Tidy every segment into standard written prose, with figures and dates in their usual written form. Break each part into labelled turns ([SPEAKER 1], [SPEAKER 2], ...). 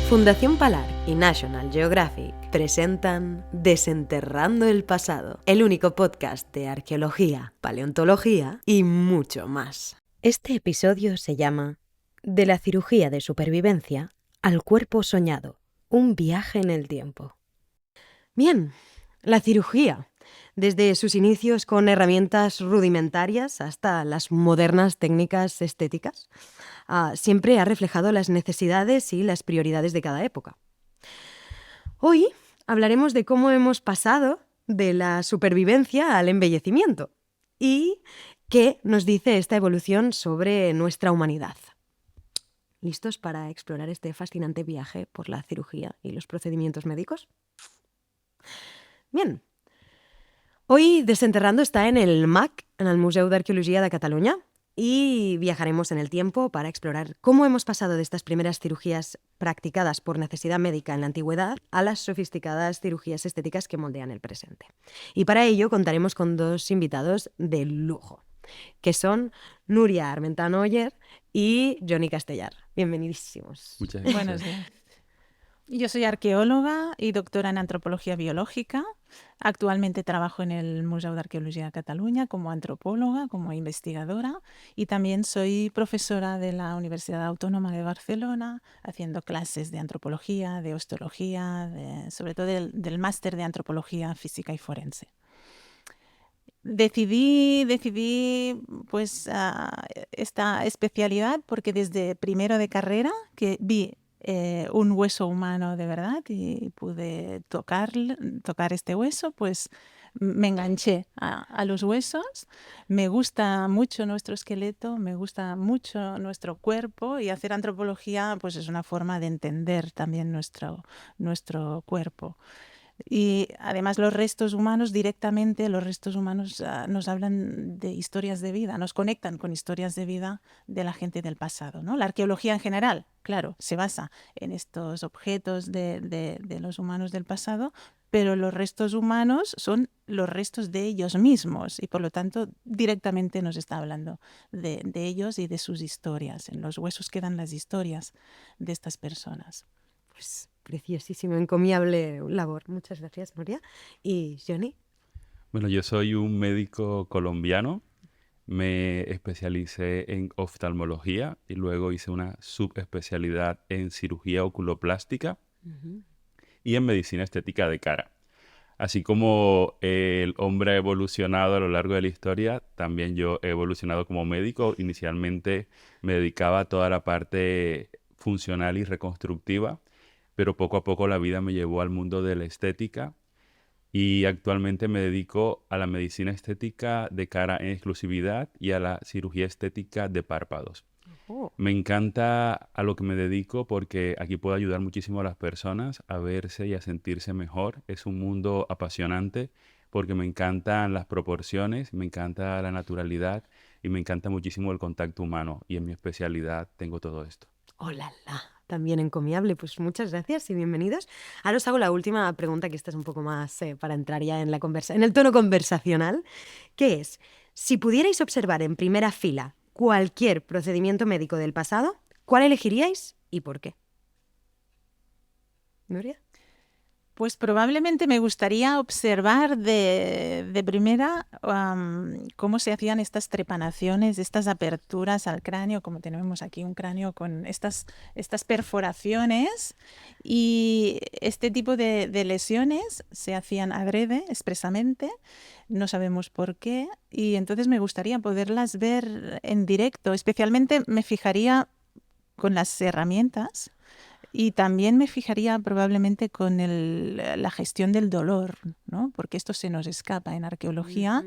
[SPEAKER 1] Fundación Palar y National Geographic presentan Desenterrando el Pasado, el único podcast de arqueología, paleontología y mucho más. Este episodio se llama De la cirugía de supervivencia al cuerpo soñado, un viaje en el tiempo. Bien, la cirugía, desde sus inicios con herramientas rudimentarias hasta las modernas técnicas estéticas, siempre ha reflejado las necesidades y las prioridades de cada época. Hoy hablaremos de cómo hemos pasado de la supervivencia al embellecimiento y qué nos dice esta evolución sobre nuestra humanidad. ¿Listos para explorar este fascinante viaje por la cirugía y los procedimientos médicos? Bien. Hoy Desenterrando está en el MAC, en el Museu d'Arqueologia de Catalunya, y viajaremos en el tiempo para explorar cómo hemos pasado de estas primeras cirugías practicadas por necesidad médica en la antigüedad a las sofisticadas cirugías estéticas que moldean el presente. Y para ello contaremos con dos invitados de lujo, que son Núria Armentano-Oller y Johnny Castellar. Bienvenidísimos.
[SPEAKER 2] Muchas gracias.
[SPEAKER 3] Buenos días. Yo soy arqueóloga y doctora en antropología biológica. Actualmente trabajo en el Museu d'Arqueologia de Catalunya como antropóloga, como investigadora, y también soy profesora de la Universidad Autónoma de Barcelona, haciendo clases de antropología, de osteología, sobre todo del máster de antropología física y forense. Decidí pues esta especialidad porque desde primero de carrera que vi un hueso humano de verdad y pude tocar este hueso, pues me enganché a los huesos. Me gusta mucho nuestro esqueleto, me gusta mucho nuestro cuerpo, y hacer antropología pues es una forma de entender también nuestro cuerpo. Y además los restos humanos nos hablan de historias de vida, nos conectan con historias de vida de la gente del pasado, ¿no? La arqueología en general, claro, se basa en estos objetos de los humanos del pasado, pero los restos humanos son los restos de ellos mismos y por lo tanto directamente nos está hablando de ellos y de sus historias. En los huesos quedan las historias de estas personas.
[SPEAKER 1] Pues preciosísimo, encomiable labor. Muchas gracias, Núria. ¿Y Johnny?
[SPEAKER 2] Bueno, yo soy un médico colombiano. Me especialicé en oftalmología y luego hice una subespecialidad en cirugía oculoplástica y en medicina estética de cara. Así como el hombre ha evolucionado a lo largo de la historia, también yo he evolucionado como médico. Inicialmente me dedicaba a toda la parte funcional y reconstructiva, pero poco a poco la vida me llevó al mundo de la estética y actualmente me dedico a la medicina estética de cara en exclusividad y a la cirugía estética de párpados. Me encanta a lo que me dedico porque aquí puedo ayudar muchísimo a las personas a verse y a sentirse mejor. Es un mundo apasionante porque me encantan las proporciones, me encanta la naturalidad y me encanta muchísimo el contacto humano, y en mi especialidad tengo todo esto.
[SPEAKER 1] ¡Hola! También encomiable. Pues muchas gracias y bienvenidos. Ahora os hago la última pregunta, que esta es un poco más para entrar ya en en el tono conversacional, que es, si pudierais observar en primera fila cualquier procedimiento médico del pasado, ¿cuál elegiríais y por qué? ¿Núria?
[SPEAKER 3] Pues probablemente me gustaría observar de primera cómo se hacían estas trepanaciones, estas aperturas al cráneo, como tenemos aquí un cráneo con estas perforaciones, y este tipo de lesiones se hacían adrede, expresamente, no sabemos por qué, y entonces me gustaría poderlas ver en directo. Especialmente me fijaría con las herramientas. Y también me fijaría probablemente con la gestión del dolor, ¿no? Porque esto se nos escapa en arqueología.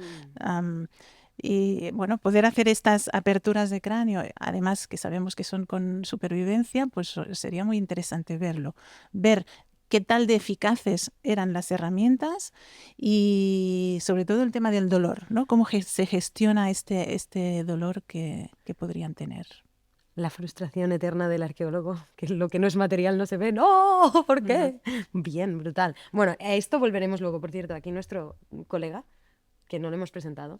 [SPEAKER 3] Y bueno, poder hacer estas aperturas de cráneo, además que sabemos que son con supervivencia, pues sería muy interesante verlo. Ver qué tal de eficaces eran las herramientas y sobre todo el tema del dolor, ¿no? Cómo se gestiona este dolor que podrían tener.
[SPEAKER 1] La frustración eterna del arqueólogo, que lo que no es material no se ve. ¡No! ¿Por qué? Bien, brutal. Bueno, a esto volveremos luego, por cierto. Aquí nuestro colega, que no lo hemos presentado,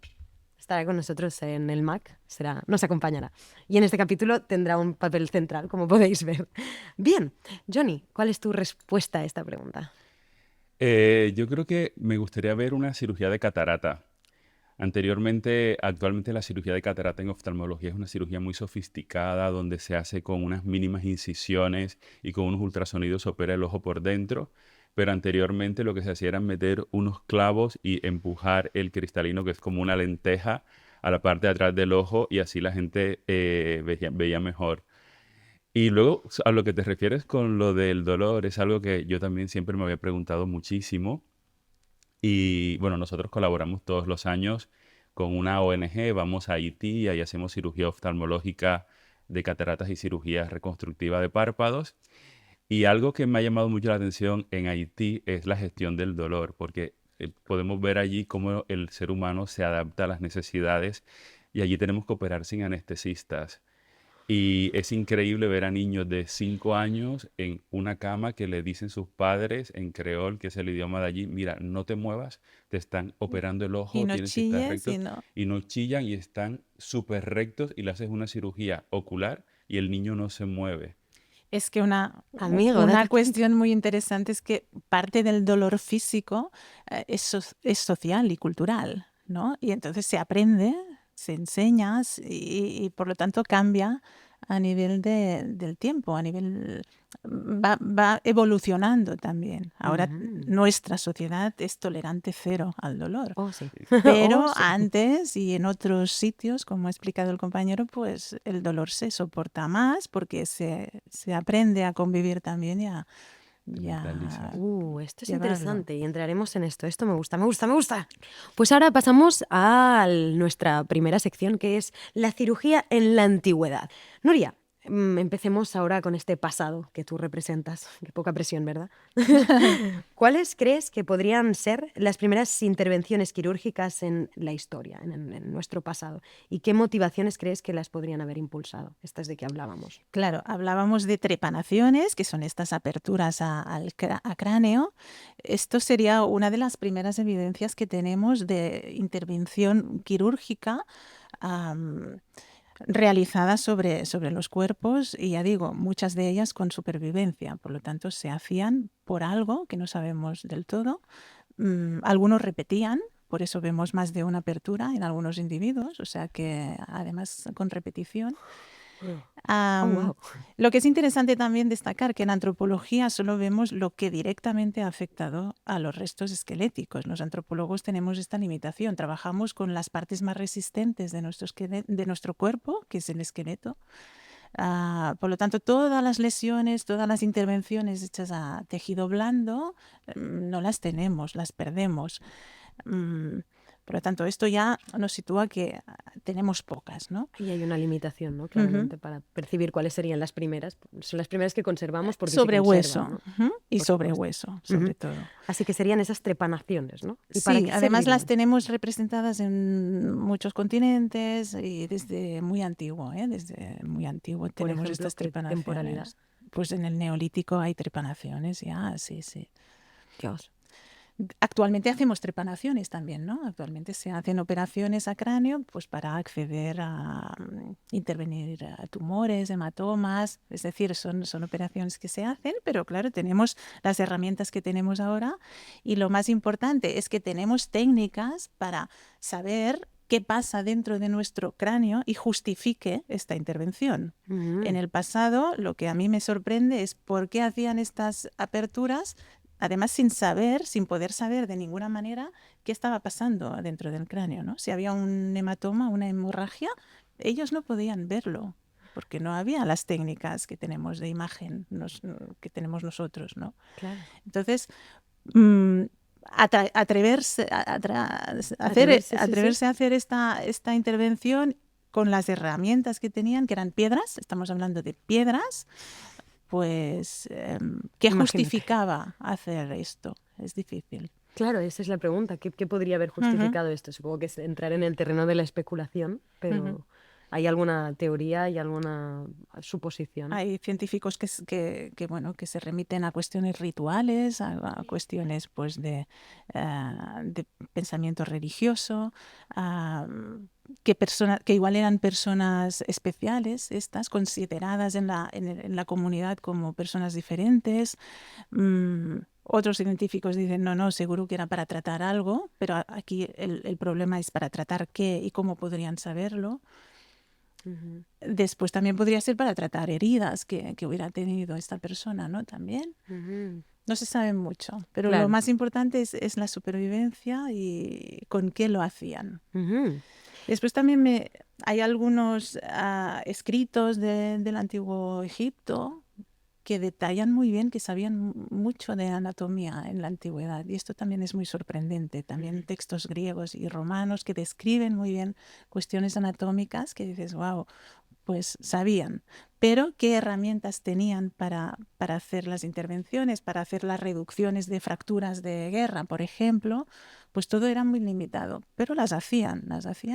[SPEAKER 1] estará con nosotros en el MAC, nos acompañará. Y en este capítulo tendrá un papel central, como podéis ver. Bien, Johnny, ¿cuál es tu respuesta a esta pregunta?
[SPEAKER 2] Yo creo que me gustaría ver una cirugía de catarata. Actualmente la cirugía de catarata en oftalmología es una cirugía muy sofisticada donde se hace con unas mínimas incisiones y con unos ultrasonidos se opera el ojo por dentro. Pero anteriormente lo que se hacía era meter unos clavos y empujar el cristalino, que es como una lenteja, a la parte de atrás del ojo y así la gente veía mejor. Y luego, a lo que te refieres con lo del dolor, es algo que yo también siempre me había preguntado muchísimo. Y bueno, nosotros colaboramos todos los años con una ONG, vamos a Haití y ahí hacemos cirugía oftalmológica de cataratas y cirugía reconstructiva de párpados. Y algo que me ha llamado mucho la atención en Haití es la gestión del dolor, porque podemos ver allí cómo el ser humano se adapta a las necesidades y allí tenemos que operar sin anestesistas. Y es increíble ver a niños de 5 años en una cama que le dicen sus padres en creol, que es el idioma de allí, mira, no te muevas, te están operando el
[SPEAKER 3] Y
[SPEAKER 2] ojo,
[SPEAKER 3] no
[SPEAKER 2] tienes que estar
[SPEAKER 3] chilles
[SPEAKER 2] recto,
[SPEAKER 3] y no...
[SPEAKER 2] y no chillan y están súper rectos y le haces una cirugía ocular y el niño no se mueve.
[SPEAKER 3] Es que una
[SPEAKER 1] Amigo, date cuenta.
[SPEAKER 3] cuestión muy interesante es que parte del dolor físico es social y cultural, ¿no? Y entonces se aprende, se enseña y por lo tanto cambia a nivel del tiempo, a nivel va evolucionando también. Ahora nuestra sociedad es tolerante cero al dolor.
[SPEAKER 1] Oh, sí.
[SPEAKER 3] Pero
[SPEAKER 1] Oh, sí.
[SPEAKER 3] antes y en otros sitios, como ha explicado el compañero, pues el dolor se soporta más porque se aprende a convivir también y a
[SPEAKER 2] Mentalizas.
[SPEAKER 1] Esto es
[SPEAKER 3] llevarlo.
[SPEAKER 1] interesante y entraremos en esto. Esto me gusta, me gusta, me gusta. Pues ahora pasamos a nuestra primera sección, que es la cirugía en la antigüedad. Nuria, empecemos ahora con este pasado que tú representas. Qué poca presión, ¿verdad? ¿Cuáles crees que podrían ser las primeras intervenciones quirúrgicas en la historia, en nuestro pasado? ¿Y qué motivaciones crees que las podrían haber impulsado? Estas de que hablábamos.
[SPEAKER 3] Claro, hablábamos de trepanaciones, que son estas aperturas a cráneo. Esto sería una de las primeras evidencias que tenemos de intervención quirúrgica realizadas sobre los cuerpos y ya digo, muchas de ellas con supervivencia, por lo tanto se hacían por algo que no sabemos del todo. Algunos repetían, por eso vemos más de una apertura en algunos individuos, o sea que además con repetición.
[SPEAKER 1] Wow.
[SPEAKER 3] Lo que es interesante también destacar que en antropología solo vemos lo que directamente ha afectado a los restos esqueléticos. Los antropólogos tenemos esta limitación, trabajamos con las partes más resistentes de nuestro cuerpo, que es el esqueleto. Por lo tanto, todas las lesiones, todas las intervenciones hechas a tejido blando, no las tenemos, las perdemos. Por lo tanto, esto ya nos sitúa que tenemos pocas, ¿no?
[SPEAKER 1] Y hay una limitación, ¿no? Claramente, para percibir cuáles serían las primeras. Son las primeras que conservamos porque
[SPEAKER 3] sobre
[SPEAKER 1] se
[SPEAKER 3] hueso,
[SPEAKER 1] conservan, ¿no?
[SPEAKER 3] y
[SPEAKER 1] Por
[SPEAKER 3] sobre
[SPEAKER 1] supuesto.
[SPEAKER 3] hueso, sobre todo.
[SPEAKER 1] Así que serían esas trepanaciones, ¿no? ¿Y para
[SPEAKER 3] Sí,
[SPEAKER 1] qué
[SPEAKER 3] además las
[SPEAKER 1] servirían?
[SPEAKER 3] tenemos representadas en muchos continentes y desde muy antiguo, desde muy antiguo
[SPEAKER 1] Por
[SPEAKER 3] tenemos
[SPEAKER 1] ejemplo,
[SPEAKER 3] estas
[SPEAKER 1] ¿qué temporalidad?
[SPEAKER 3] trepanaciones. Pues en el Neolítico hay trepanaciones ya, sí.
[SPEAKER 1] Dios.
[SPEAKER 3] Actualmente hacemos trepanaciones también, ¿no? Actualmente se hacen operaciones a cráneo pues para acceder a intervenir a tumores, hematomas, es decir, son operaciones que se hacen, pero claro, tenemos las herramientas que tenemos ahora y lo más importante es que tenemos técnicas para saber qué pasa dentro de nuestro cráneo y justifique esta intervención. En el pasado, lo que a mí me sorprende es por qué hacían estas aperturas, además sin poder saber de ninguna manera qué estaba pasando dentro del cráneo, ¿no? Si había un hematoma, una hemorragia, ellos no podían verlo, porque no había las técnicas que tenemos de imagen, que tenemos nosotros, ¿no?
[SPEAKER 1] Claro.
[SPEAKER 3] Entonces, atreverse a hacer esta intervención con las herramientas que tenían, que eran piedras, estamos hablando de piedras, pues, ¿qué justificaba hacer esto? Es difícil.
[SPEAKER 1] Claro, esa es la pregunta. ¿Qué podría haber justificado esto? Supongo que es entrar en el terreno de la especulación, pero ¿Hay alguna teoría y alguna suposición?
[SPEAKER 3] Hay científicos bueno, que se remiten a cuestiones rituales, a cuestiones pues de pensamiento religioso, que igual eran personas especiales, estas consideradas en la comunidad como personas diferentes. Otros científicos dicen, no, seguro que era para tratar algo, pero aquí el problema es para tratar qué y cómo podrían saberlo.
[SPEAKER 1] Ujú.
[SPEAKER 3] Después también podría ser para tratar heridas que hubiera tenido esta persona, ¿no? También.
[SPEAKER 1] Ujú.
[SPEAKER 3] No se sabe mucho, pero lo
[SPEAKER 1] Claro.
[SPEAKER 3] más importante es la supervivencia y con qué lo hacían.
[SPEAKER 1] Ujú.
[SPEAKER 3] Después también hay algunos escritos del antiguo Egipto que detallan muy bien que sabían mucho de anatomía en la antigüedad. Y esto también es muy sorprendente. También textos griegos y romanos que describen muy bien cuestiones anatómicas que dices, wow, pues sabían. Pero ¿qué herramientas tenían para hacer las intervenciones, para hacer las reducciones de fracturas de guerra, por ejemplo? Pues todo era muy limitado, pero las hacían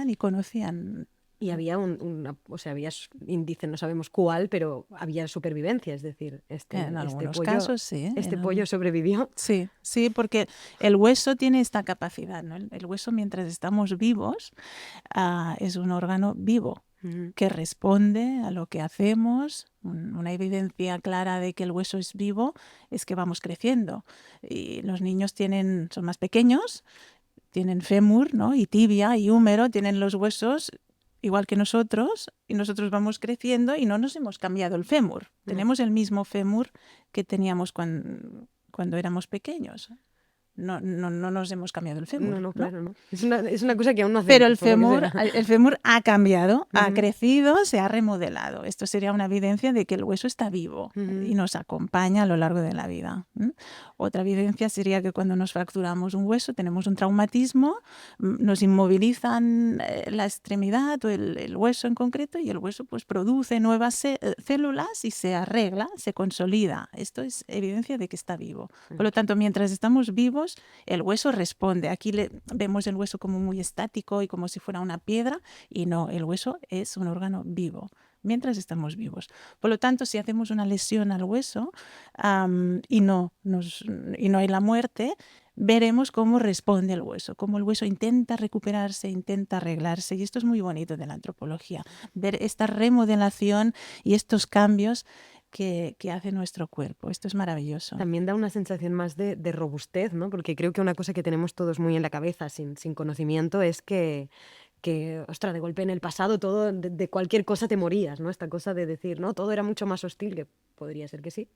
[SPEAKER 3] y conocían.
[SPEAKER 1] Y había o sea, había índice, no sabemos cuál, pero había supervivencia, es decir,
[SPEAKER 3] En
[SPEAKER 1] este
[SPEAKER 3] algunos
[SPEAKER 1] pollo,
[SPEAKER 3] casos sí.
[SPEAKER 1] este pollo sobrevivió.
[SPEAKER 3] Sí, sí, porque el hueso tiene esta capacidad, ¿no? El hueso, mientras estamos vivos, es un órgano vivo
[SPEAKER 1] Ujú.
[SPEAKER 3] que responde a lo que hacemos. Una evidencia clara de que el hueso es vivo es que vamos creciendo. Y los niños son más pequeños, tienen fémur, ¿no? Y tibia y húmero, tienen los huesos igual que nosotros, y nosotros vamos creciendo y no nos hemos cambiado el fémur. Tenemos el mismo fémur que teníamos cuando éramos pequeños. No nos hemos cambiado el fémur,
[SPEAKER 1] No,
[SPEAKER 3] ¿no?
[SPEAKER 1] claro, no. Es una cosa que aún no
[SPEAKER 3] Pero
[SPEAKER 1] hacemos, por lo que sea.
[SPEAKER 3] el fémur ha cambiado, ha
[SPEAKER 1] Ujú.
[SPEAKER 3] crecido, se ha remodelado. Esto sería una evidencia de que el hueso está vivo
[SPEAKER 1] Ujú.
[SPEAKER 3] y nos acompaña a lo largo de la vida. Otra evidencia sería que cuando nos fracturamos un hueso, tenemos un traumatismo, nos inmovilizan la extremidad o el hueso en concreto, y el hueso pues produce nuevas células y se arregla, se consolida. Esto es evidencia de que está vivo. Por lo tanto, mientras estamos vivos, el hueso responde. Aquí vemos el hueso como muy estático y como si fuera una piedra, y no, el hueso es un órgano vivo mientras estamos vivos. Por lo tanto, si hacemos una lesión al hueso y no hay la muerte, veremos cómo responde el hueso, cómo el hueso intenta recuperarse, intenta arreglarse. Y esto es muy bonito de la antropología, ver esta remodelación y estos cambios que hace nuestro cuerpo. Esto es maravilloso.
[SPEAKER 1] También da una sensación más de robustez, ¿no? Porque creo que una cosa que tenemos todos muy en la cabeza sin conocimiento es que, ostras, de golpe en el pasado todo, de cualquier cosa te morías, ¿no? Esta cosa de decir, no, todo era mucho más hostil, que podría ser que sí,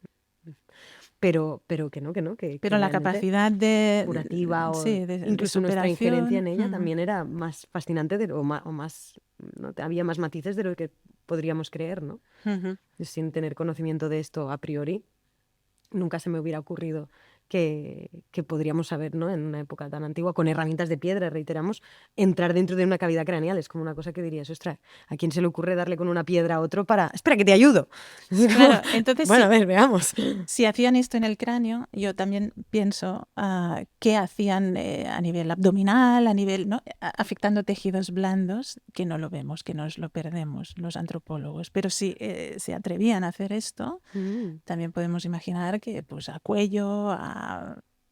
[SPEAKER 1] pero que no, que
[SPEAKER 3] Pero la
[SPEAKER 1] realmente
[SPEAKER 3] capacidad
[SPEAKER 1] curativa o
[SPEAKER 3] sí, de
[SPEAKER 1] incluso nuestra injerencia en
[SPEAKER 3] superación.
[SPEAKER 1] ella también era más fascinante o más, ¿no? Había más matices de lo que podríamos creer, ¿no? Sin tener conocimiento de esto a priori, nunca se me hubiera ocurrido que podríamos saber, ¿no? En una época tan antigua, con herramientas de piedra, reiteramos, entrar dentro de una cavidad craneal. Es como una cosa que dirías, ostras, ¿a quién se le ocurre darle con una piedra a otro para... Espera, que te ayudo.
[SPEAKER 3] Claro, entonces
[SPEAKER 1] bueno, a ver, veamos.
[SPEAKER 3] si hacían esto en el cráneo, yo también pienso qué hacían a nivel abdominal, a nivel, ¿no? Afectando tejidos blandos, que no lo vemos, que nos lo perdemos los antropólogos. Pero si se atrevían a hacer esto, también podemos imaginar que pues a cuello, a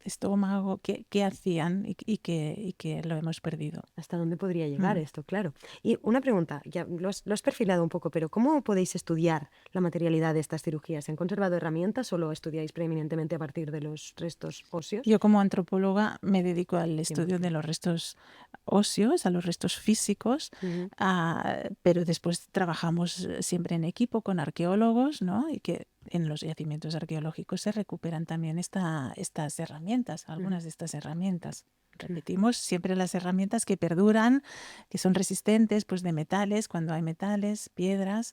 [SPEAKER 3] estómago, qué hacían y que lo hemos perdido.
[SPEAKER 1] ¿Hasta dónde podría llegar esto? Claro. Y una pregunta, ya lo has perfilado un poco, pero ¿cómo podéis estudiar la materialidad de estas cirugías? ¿Se han conservado herramientas o lo estudiáis preeminentemente a partir de los restos óseos?
[SPEAKER 3] Yo como antropóloga me dedico al estudio de los restos óseos, a los restos físicos, pero después trabajamos siempre en equipo con arqueólogos, ¿no? Y que en los yacimientos arqueológicos se recuperan también estas herramientas, algunas de estas herramientas. Repetimos siempre las herramientas que perduran, que son resistentes, pues de metales, cuando hay metales, piedras,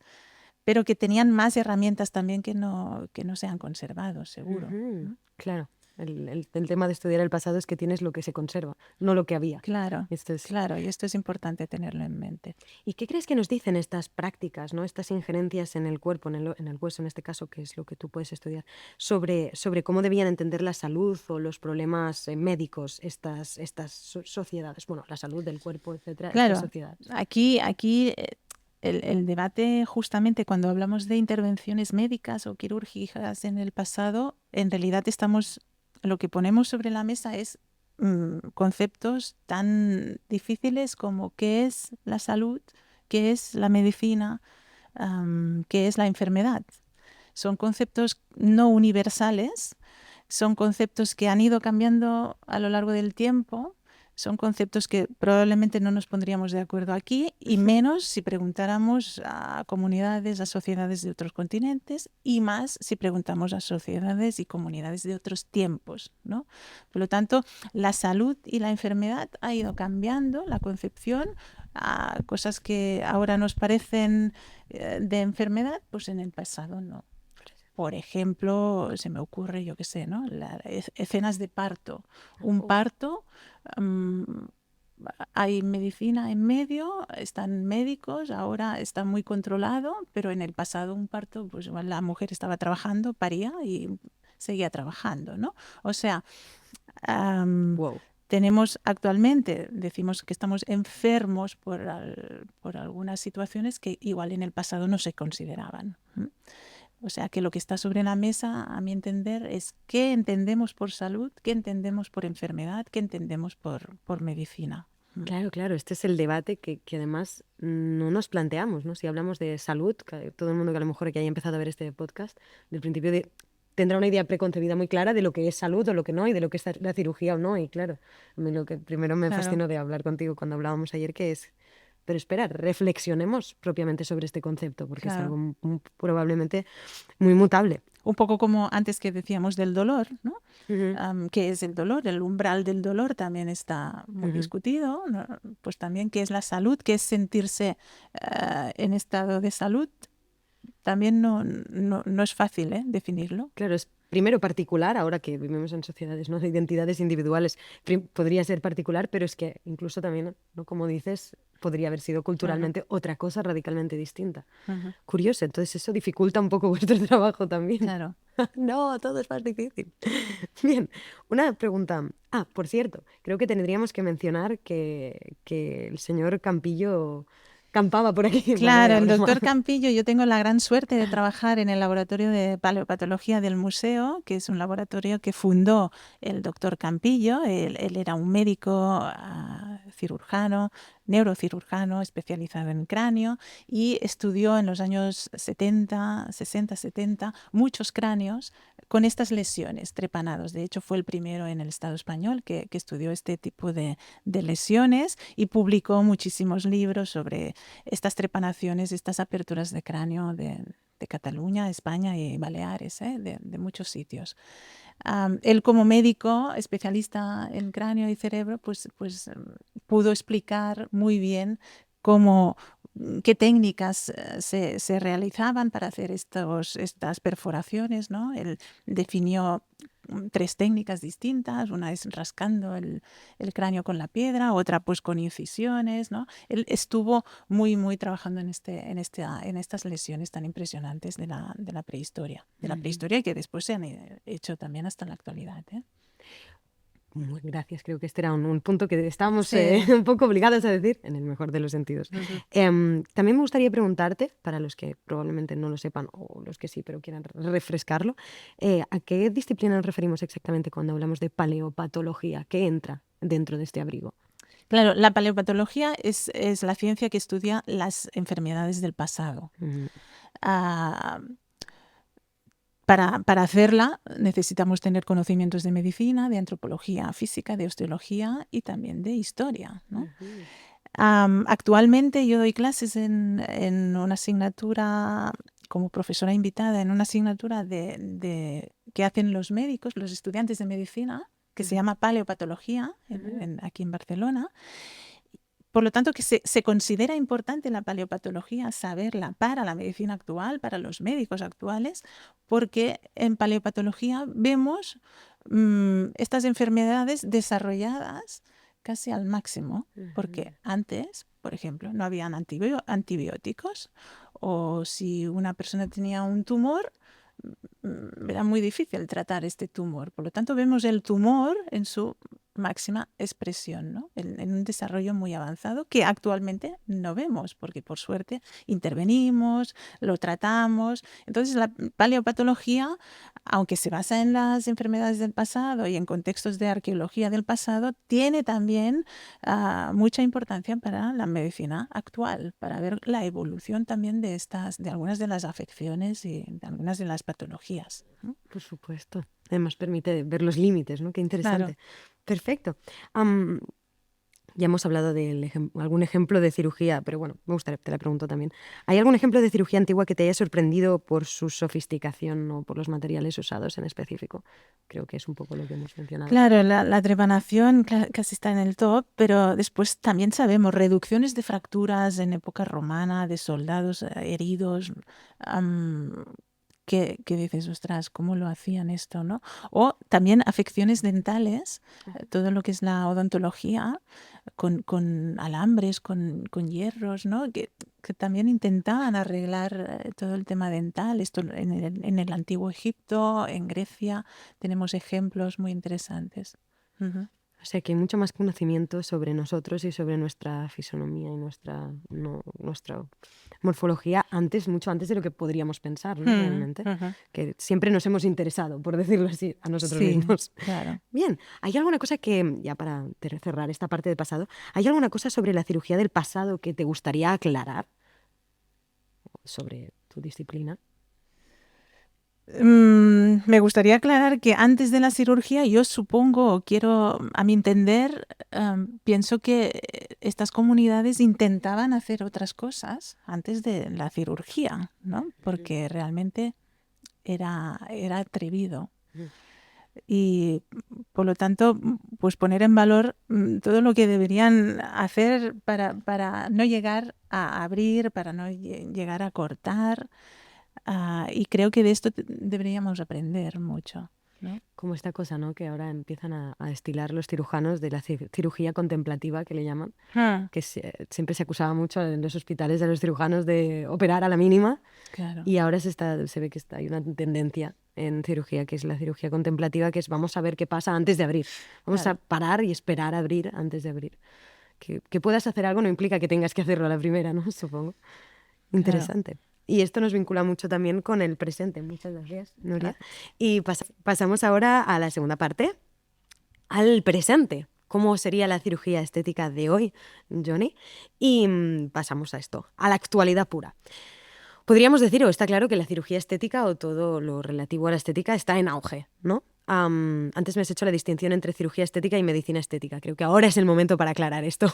[SPEAKER 3] pero que tenían más herramientas también que no se han conservado, seguro. ¿No?
[SPEAKER 1] Claro. El tema de estudiar el pasado es que tienes lo que se conserva, no lo que había.
[SPEAKER 3] Claro, claro, y esto es importante tenerlo en mente.
[SPEAKER 1] ¿Y qué crees que nos dicen estas prácticas, ¿no? Estas injerencias en el cuerpo, en el hueso en este caso, que es lo que tú puedes estudiar, sobre cómo debían entender la salud o los problemas médicos estas sociedades? Bueno, la salud del cuerpo, etcétera,
[SPEAKER 3] Claro,
[SPEAKER 1] estas sociedades.
[SPEAKER 3] aquí el debate justamente cuando hablamos de intervenciones médicas o quirúrgicas en el pasado, en realidad lo que ponemos sobre la mesa es conceptos tan difíciles como qué es la salud, qué es la medicina, qué es la enfermedad. Son conceptos no universales, son conceptos que han ido cambiando a lo largo del tiempo, son conceptos que probablemente no nos pondríamos de acuerdo aquí, y menos si preguntáramos a comunidades, a sociedades de otros continentes, y más si preguntamos a sociedades y comunidades de otros tiempos, ¿no? Por lo tanto, la salud y la enfermedad ha ido cambiando la concepción a cosas que ahora nos parecen de enfermedad, pues en el pasado no. Por ejemplo, se me ocurre, yo qué sé, ¿no? Escenas de parto. Un parto, hay medicina en medio, están médicos, ahora está muy controlado, pero en el pasado un parto, pues igual la mujer estaba trabajando, paría y seguía trabajando, ¿no? O sea,
[SPEAKER 1] Wow.
[SPEAKER 3] tenemos actualmente, decimos que estamos enfermos por algunas situaciones que igual en el pasado no se consideraban. O sea, que lo que está sobre la mesa, a mi entender, es qué entendemos por salud, qué entendemos por enfermedad, qué entendemos por medicina.
[SPEAKER 1] Claro, este es el debate que además no nos planteamos, ¿no? Si hablamos de salud, todo el mundo que a lo mejor que haya empezado a ver este podcast, del principio tendrá una idea preconcebida muy clara de lo que es salud o lo que no, y de lo que es la cirugía o no, y claro, a mí lo que primero me fascinó de hablar contigo cuando hablábamos ayer, que es, pero espera, reflexionemos propiamente sobre este concepto, porque es algo probablemente muy mutable.
[SPEAKER 3] Un poco como antes que decíamos del dolor, ¿no? ¿Qué es el dolor? El umbral del dolor también está muy discutido, ¿no? Pues también qué es la salud, qué es sentirse en estado de salud. También no es fácil definirlo.
[SPEAKER 1] Claro, es primero particular, ahora que vivimos en sociedades, ¿no?, de identidades individuales, podría ser particular, pero es que incluso también, ¿no?, como dices, podría haber sido culturalmente otra cosa radicalmente distinta. Curioso, entonces eso dificulta un poco vuestro trabajo también.
[SPEAKER 3] Claro.
[SPEAKER 1] No, todo es más difícil. Bien, una pregunta. Por cierto, creo que tendríamos que mencionar que el señor Campillo campaba por aquí.
[SPEAKER 3] Claro, el doctor Campillo, yo tengo la gran suerte de trabajar en el laboratorio de paleopatología del museo, que es un laboratorio que fundó el doctor Campillo. Él era un médico cirujano, neurocirujano especializado en cráneo, y estudió en los años 60-70 muchos cráneos con estas lesiones, trepanados. De hecho, fue el primero en el Estado español que estudió este tipo de lesiones, y publicó muchísimos libros sobre estas trepanaciones, estas aperturas de cráneo de Cataluña, España y Baleares, de muchos sitios. Él, como médico especialista en cráneo y cerebro, pues pudo explicar muy bien qué técnicas se realizaban para hacer estas perforaciones, ¿no? Él definió 3 técnicas distintas. Una es rascando el cráneo con la piedra, otra pues con incisiones, ¿no? Él estuvo muy trabajando en estas lesiones tan impresionantes de la prehistoria, y que después se han hecho también hasta la actualidad.
[SPEAKER 1] Muy gracias, creo que este era un punto que estábamos un poco obligados a decir, en el mejor de los sentidos. También me gustaría preguntarte, para los que probablemente no lo sepan, o los que sí, pero quieran refrescarlo, ¿a qué disciplina nos referimos exactamente cuando hablamos de paleopatología? ¿Qué entra dentro de este abrigo?
[SPEAKER 3] Claro, la paleopatología es la ciencia que estudia las enfermedades del pasado. Para hacerla necesitamos tener conocimientos de medicina, de antropología física, de osteología y también de historia, ¿no? Actualmente yo doy clases en una asignatura, como profesora invitada, en una asignatura que hacen los médicos, los estudiantes de medicina, que se llama paleopatología, aquí en Barcelona. Por lo tanto, que se considera importante la paleopatología, saberla para la medicina actual, para los médicos actuales, porque en paleopatología vemos estas enfermedades desarrolladas casi al máximo, porque antes, por ejemplo, no habían antibióticos, o si una persona tenía un tumor, era muy difícil tratar este tumor. Por lo tanto, vemos el tumor en su máxima expresión, ¿no? En un desarrollo muy avanzado que actualmente no vemos, porque por suerte intervenimos, lo tratamos. Entonces la paleopatología, aunque se basa en las enfermedades del pasado y en contextos de arqueología del pasado, tiene también mucha importancia para la medicina actual, para ver la evolución también de algunas de las afecciones y de algunas de las patologías, ¿no?
[SPEAKER 1] Por supuesto. Además permite ver los límites, ¿no? Qué interesante.
[SPEAKER 3] Claro.
[SPEAKER 1] Perfecto. Ya hemos hablado de algún ejemplo de cirugía, pero bueno, me gustaría, te la pregunto también. ¿Hay algún ejemplo de cirugía antigua que te haya sorprendido por su sofisticación o por los materiales usados en específico? Creo que es un poco lo que hemos mencionado.
[SPEAKER 3] Claro, la trepanación casi está en el top, pero después también sabemos reducciones de fracturas en época romana, de soldados heridos, que dices, ostras, ¿cómo lo hacían esto, no? O también afecciones dentales, todo lo que es la odontología, con alambres, con hierros, ¿no? Que también intentaban arreglar todo el tema dental. Esto en el antiguo Egipto, en Grecia, tenemos ejemplos muy interesantes. Ujú.
[SPEAKER 1] O sea, que hay mucho más conocimiento sobre nosotros y sobre nuestra fisonomía y nuestra morfología mucho antes de lo que podríamos pensar, ¿no? Realmente.
[SPEAKER 3] Ujú.
[SPEAKER 1] Que siempre nos hemos interesado, por decirlo así, a nosotros
[SPEAKER 3] Sí,
[SPEAKER 1] mismos.
[SPEAKER 3] claro.
[SPEAKER 1] Bien, ¿hay alguna cosa que, ya para cerrar esta parte del pasado, ¿hay alguna cosa sobre la cirugía del pasado que te gustaría aclarar sobre tu disciplina?
[SPEAKER 3] Me gustaría aclarar que antes de la cirugía, yo supongo, o quiero, a mi entender, pienso que estas comunidades intentaban hacer otras cosas antes de la cirugía, ¿no? Porque realmente era atrevido. Y por lo tanto, pues poner en valor todo lo que deberían hacer para no llegar a abrir, para no llegar a cortar. Y creo que de esto deberíamos aprender mucho, ¿no?
[SPEAKER 1] Como esta cosa, ¿no? Que ahora empiezan a destilar los cirujanos de la cirugía contemplativa, que le llaman, que siempre se acusaba mucho en los hospitales de los cirujanos de operar a la mínima.
[SPEAKER 3] Claro.
[SPEAKER 1] Y ahora se ve que hay una tendencia en cirugía, que es la cirugía contemplativa, que es vamos a ver qué pasa antes de abrir. Vamos a parar y esperar a abrir antes de abrir. Que puedas hacer algo no implica que tengas que hacerlo a la primera, ¿no? Supongo. Interesante. Y esto nos vincula mucho también con el presente. Muchas gracias, Nuria. Y pasamos ahora a la segunda parte, al presente. ¿Cómo sería la cirugía estética de hoy, Johnny? Y pasamos a esto, a la actualidad pura. Podríamos decir, o está claro, que la cirugía estética o todo lo relativo a la estética está en auge, ¿no? Antes me has hecho la distinción entre cirugía estética y medicina estética. Creo que ahora es el momento para aclarar esto.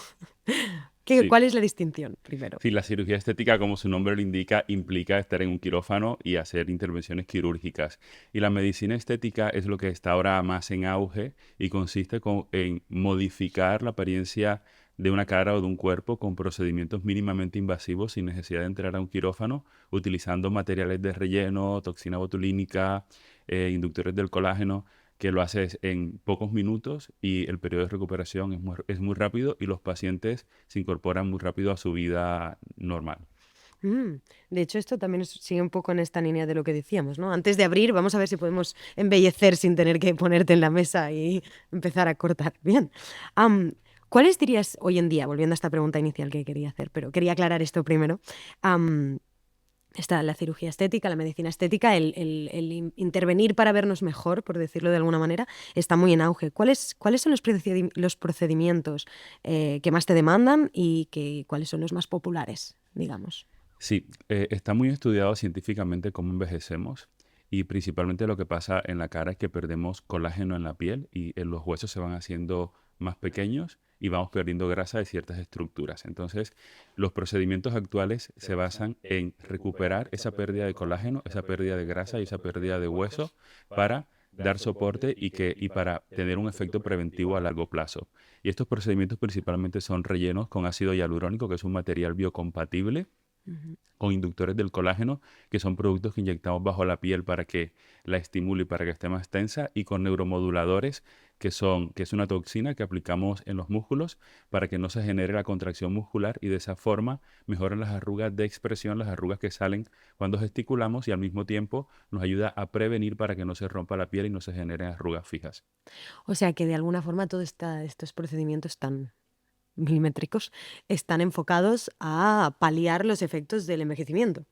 [SPEAKER 2] Sí.
[SPEAKER 1] ¿Cuál es la distinción, primero?
[SPEAKER 2] Sí, la cirugía estética, como su nombre lo indica, implica estar en un quirófano y hacer intervenciones quirúrgicas. Y la medicina estética es lo que está ahora más en auge y consiste en modificar la apariencia de una cara o de un cuerpo con procedimientos mínimamente invasivos sin necesidad de entrar a un quirófano, utilizando materiales de relleno, toxina botulínica, inductores del colágeno, que lo haces en pocos minutos y el periodo de recuperación es muy rápido y los pacientes se incorporan muy rápido a su vida normal.
[SPEAKER 1] De hecho, esto también sigue un poco en esta línea de lo que decíamos, ¿no? Antes de abrir, vamos a ver si podemos embellecer sin tener que ponerte en la mesa y empezar a cortar. Bien. ¿Cuáles dirías hoy en día, volviendo a esta pregunta inicial que quería hacer, pero quería aclarar esto primero? Está la cirugía estética, la medicina estética, el intervenir para vernos mejor, por decirlo de alguna manera, está muy en auge. ¿Cuáles son los procedimientos que más te demandan y cuáles son los más populares, digamos?
[SPEAKER 2] Sí, está muy estudiado científicamente cómo envejecemos y principalmente lo que pasa en la cara es que perdemos colágeno en la piel y los huesos se van haciendo más pequeños y vamos perdiendo grasa de ciertas estructuras. Entonces, los procedimientos actuales se basan en recuperar esa pérdida de colágeno, esa pérdida de grasa y esa pérdida de hueso para dar soporte y para tener un efecto preventivo a largo plazo. Y estos procedimientos principalmente son rellenos con ácido hialurónico, que es un material biocompatible con inductores del colágeno, que son productos que inyectamos bajo la piel para que la estimule y para que esté más tensa, y con neuromoduladores, que es una toxina que aplicamos en los músculos para que no se genere la contracción muscular y de esa forma mejoran las arrugas de expresión, las arrugas que salen cuando gesticulamos y al mismo tiempo nos ayuda a prevenir para que no se rompa la piel y no se generen arrugas fijas.
[SPEAKER 1] O sea que de alguna forma todos estos procedimientos tan milimétricos están enfocados a paliar los efectos del envejecimiento.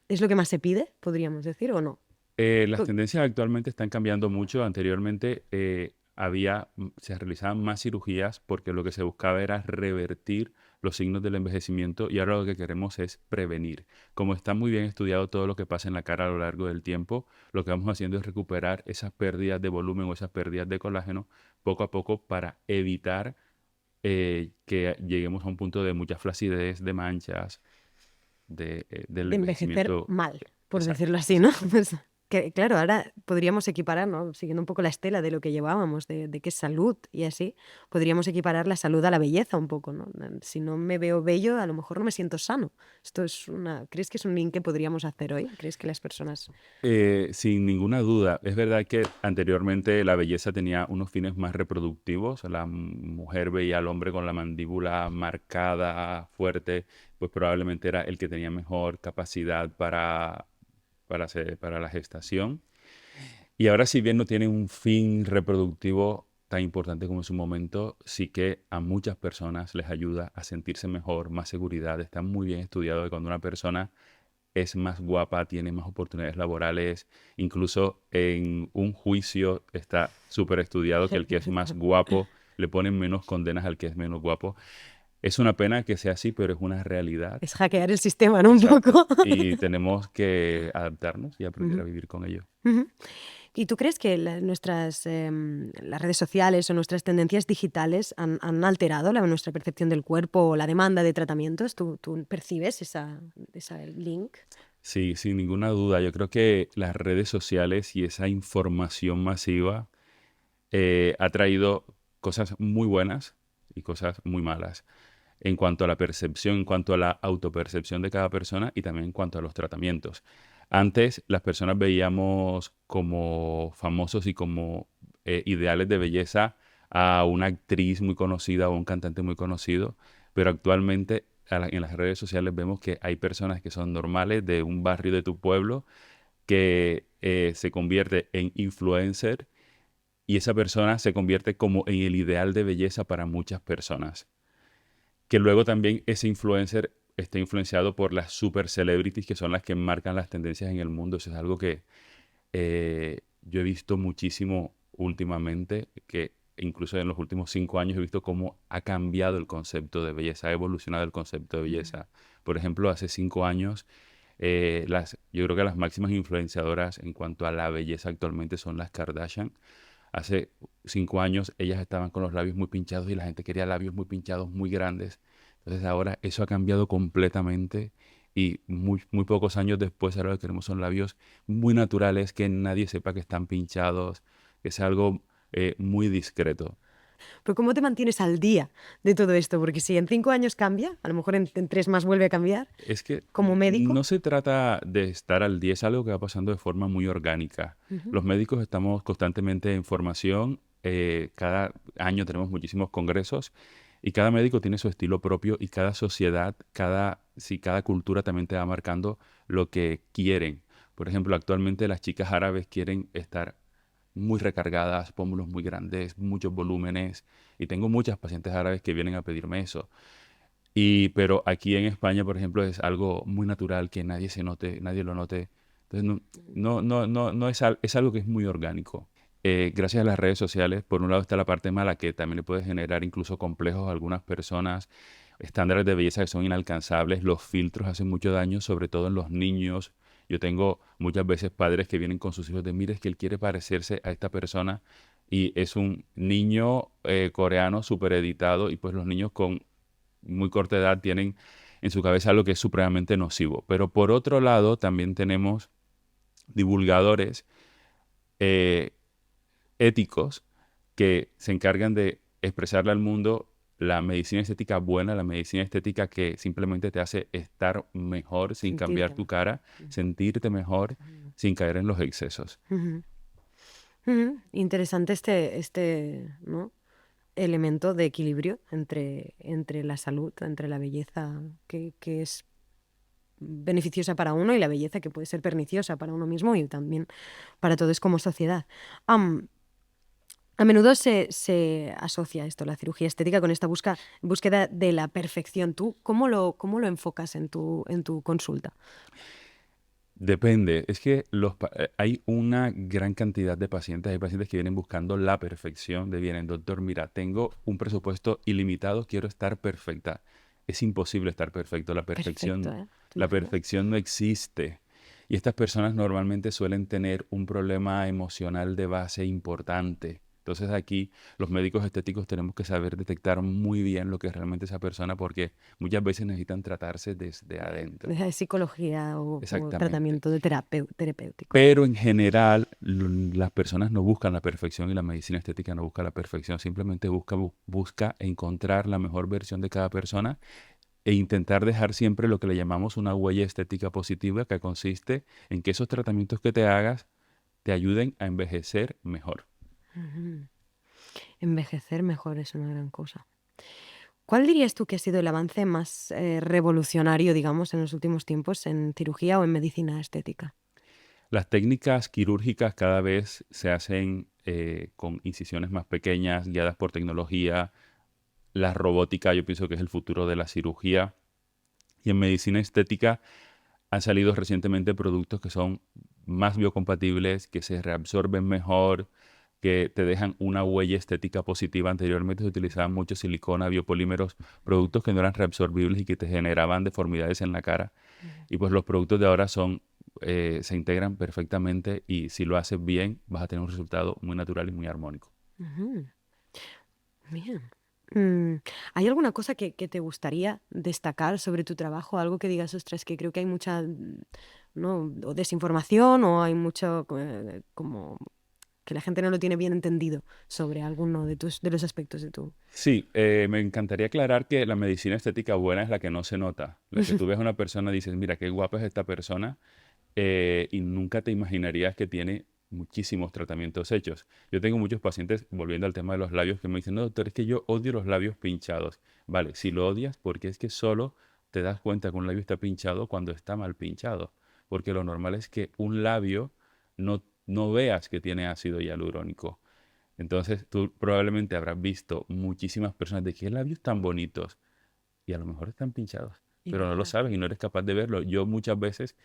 [SPEAKER 1] ¿Es lo que más se pide, podríamos decir, o no?
[SPEAKER 2] Las tendencias actualmente están cambiando mucho. Anteriormente se realizaban más cirugías porque lo que se buscaba era revertir los signos del envejecimiento y ahora lo que queremos es prevenir. Como está muy bien estudiado todo lo que pasa en la cara a lo largo del tiempo, lo que vamos haciendo es recuperar esas pérdidas de volumen o esas pérdidas de colágeno poco a poco para evitar que lleguemos a un punto de mucha flacidez, de manchas, del
[SPEAKER 1] De envejecer
[SPEAKER 2] envejecimiento.
[SPEAKER 1] mal, por
[SPEAKER 2] Exacto,
[SPEAKER 1] decirlo así, ¿no?
[SPEAKER 2] exacto.
[SPEAKER 1] Pues, que, claro, ahora podríamos equiparar, ¿no? Siguiendo un poco la estela de lo que llevábamos, de qué es salud y así, podríamos equiparar la salud a la belleza un poco, ¿no? Si no me veo bello, a lo mejor no me siento sano. ¿Crees que es un link que podríamos hacer hoy? ¿Crees que las personas...
[SPEAKER 2] Sin ninguna duda, es verdad que anteriormente la belleza tenía unos fines más reproductivos. La mujer veía al hombre con la mandíbula marcada, fuerte, pues probablemente era el que tenía mejor capacidad para la gestación. Y ahora, si bien no tiene un fin reproductivo tan importante como en su momento, sí que a muchas personas les ayuda a sentirse mejor, más seguridad. Está muy bien estudiado que cuando una persona es más guapa, tiene más oportunidades laborales, incluso en un juicio está súper estudiado que el que es más guapo le ponen menos condenas al que es menos guapo. Es una pena que sea así, pero es una realidad.
[SPEAKER 1] Es hackear el sistema, ¿no? Un
[SPEAKER 2] Exacto.
[SPEAKER 1] poco.
[SPEAKER 2] Y tenemos que adaptarnos y aprender a
[SPEAKER 1] Ujú,
[SPEAKER 2] vivir con ello.
[SPEAKER 1] ujú. ¿Y tú crees que las redes sociales o nuestras tendencias digitales han alterado nuestra percepción del cuerpo o la demanda de tratamientos? ¿Tú percibes esa link?
[SPEAKER 2] Sí, sin ninguna duda. Yo creo que las redes sociales y esa información masiva ha traído cosas muy buenas y cosas muy malas en cuanto a la percepción, en cuanto a la autopercepción de cada persona y también en cuanto a los tratamientos. Antes las personas veíamos como famosos y como ideales de belleza a una actriz muy conocida o un cantante muy conocido, pero actualmente en las redes sociales vemos que hay personas que son normales de un barrio de tu pueblo que se convierte en influencer y esa persona se convierte como en el ideal de belleza para muchas personas. Que luego también ese influencer está influenciado por las super celebrities que son las que marcan las tendencias en el mundo. Eso es algo que yo he visto muchísimo últimamente, que incluso en los últimos 5 años he visto cómo ha cambiado el concepto de belleza, ha evolucionado el concepto de belleza. Por ejemplo, hace 5 años, yo creo que las máximas influenciadoras en cuanto a la belleza actualmente son las Kardashian. Hace 5 años ellas estaban con los labios muy pinchados y la gente quería labios muy pinchados, muy grandes. Entonces ahora eso ha cambiado completamente y muy pocos años después ahora lo que queremos son labios muy naturales, que nadie sepa que están pinchados, que sea algo muy discreto.
[SPEAKER 1] Pero ¿cómo te mantienes al día de todo esto? Porque si en 5 años cambia, a lo mejor en 3 más vuelve a cambiar,
[SPEAKER 2] Es que
[SPEAKER 1] como médico.
[SPEAKER 2] no se trata de estar al día, es algo que va pasando de forma muy orgánica.
[SPEAKER 1] Ujú.
[SPEAKER 2] Los médicos estamos constantemente en formación, cada año tenemos muchísimos congresos y cada médico tiene su estilo propio y cada sociedad, cada cultura también te va marcando lo que quieren. Por ejemplo, actualmente las chicas árabes quieren estar muy recargadas, pómulos muy grandes, muchos volúmenes y tengo muchas pacientes árabes que vienen a pedirme eso. Pero aquí en España, por ejemplo, es algo muy natural que nadie se note, nadie lo note. Entonces, no es algo que es muy orgánico. Gracias a las redes sociales, por un lado está la parte mala que también le puede generar incluso complejos a algunas personas, estándares de belleza que son inalcanzables, los filtros hacen mucho daño, sobre todo en los niños. Yo tengo muchas veces padres que vienen con sus hijos de, mire, es que él quiere parecerse a esta persona y es un niño coreano súper editado y pues los niños con muy corta edad tienen en su cabeza algo que es supremamente nocivo. Pero por otro lado, también tenemos divulgadores eh, éticos que se encargan de expresarle al mundo la medicina estética buena, la medicina estética que simplemente te hace estar mejor sin cambiar
[SPEAKER 1] Sentirte
[SPEAKER 2] tu
[SPEAKER 1] mejor.
[SPEAKER 2] cara, sentirte mejor sin caer en los excesos.
[SPEAKER 1] Ujú. Ujú. Interesante ¿no? elemento de equilibrio entre la salud, entre la belleza que es beneficiosa para uno y la belleza que puede ser perniciosa para uno mismo y también para todos como sociedad. Am, a menudo se asocia esto, la cirugía estética, con esta búsqueda de la perfección. ¿Tú cómo lo enfocas en tu consulta?
[SPEAKER 2] Depende, es que hay una gran cantidad de pacientes, hay pacientes que vienen buscando la perfección, vienen, doctor, mira, tengo un presupuesto ilimitado, quiero estar perfecta. Es imposible estar perfecto,
[SPEAKER 1] Perfecto, ¿eh? ¿Te
[SPEAKER 2] la
[SPEAKER 1] imaginas?
[SPEAKER 2] perfección no existe. Y estas personas normalmente suelen tener un problema emocional de base importante. Entonces aquí los médicos estéticos tenemos que saber detectar muy bien lo que es realmente esa persona porque muchas veces necesitan tratarse desde adentro.
[SPEAKER 1] De psicología o
[SPEAKER 2] Exactamente.
[SPEAKER 1] tratamiento terapéutico.
[SPEAKER 2] Pero en general, las personas no buscan la perfección y la medicina estética no busca la perfección, simplemente busca encontrar la mejor versión de cada persona e intentar dejar siempre lo que le llamamos una huella estética positiva, que consiste en que esos tratamientos que te hagas te ayuden a envejecer mejor.
[SPEAKER 1] Ujú. Envejecer mejor es una gran cosa. ¿Cuál dirías tú que ha sido el avance más revolucionario, digamos, en los últimos tiempos en cirugía o en medicina estética?
[SPEAKER 2] Las técnicas quirúrgicas cada vez se hacen con incisiones más pequeñas, guiadas por tecnología. La robótica yo pienso que es el futuro de la cirugía. Y en medicina estética han salido recientemente productos que son más biocompatibles, que se reabsorben mejor, que te dejan una huella estética positiva. Anteriormente se utilizaban mucho silicona, biopolímeros, productos que no eran reabsorbibles y que te generaban deformidades en la cara.
[SPEAKER 1] Ujú.
[SPEAKER 2] Y pues los productos de ahora se integran perfectamente y si lo haces bien vas a tener un resultado muy natural y muy armónico.
[SPEAKER 1] Ujú. Bien. Mm, ¿Hay alguna cosa que te gustaría destacar sobre tu trabajo? Algo que digas, ostras, que creo que hay mucha, ¿no? O desinformación o hay mucho como que la gente no lo tiene bien entendido sobre alguno de los aspectos de tu...
[SPEAKER 2] Sí, me encantaría aclarar que la medicina estética buena es la que no se nota. La que tú ves a una persona y dices, mira, qué guapa es esta persona, y nunca te imaginarías que tiene muchísimos tratamientos hechos. Yo tengo muchos pacientes, volviendo al tema de los labios, que me dicen, no, doctor, es que yo odio los labios pinchados. Vale, si lo odias, porque es que solo te das cuenta que un labio está pinchado cuando está mal pinchado. Porque lo normal es que un labio no veas que tiene ácido hialurónico. Entonces tú probablemente habrás visto muchísimas personas de qué labios tan bonitos y a lo mejor están pinchados,
[SPEAKER 1] Y
[SPEAKER 2] pero no lo
[SPEAKER 1] verdad.
[SPEAKER 2] sabes y no eres capaz de verlo. Yo muchas veces,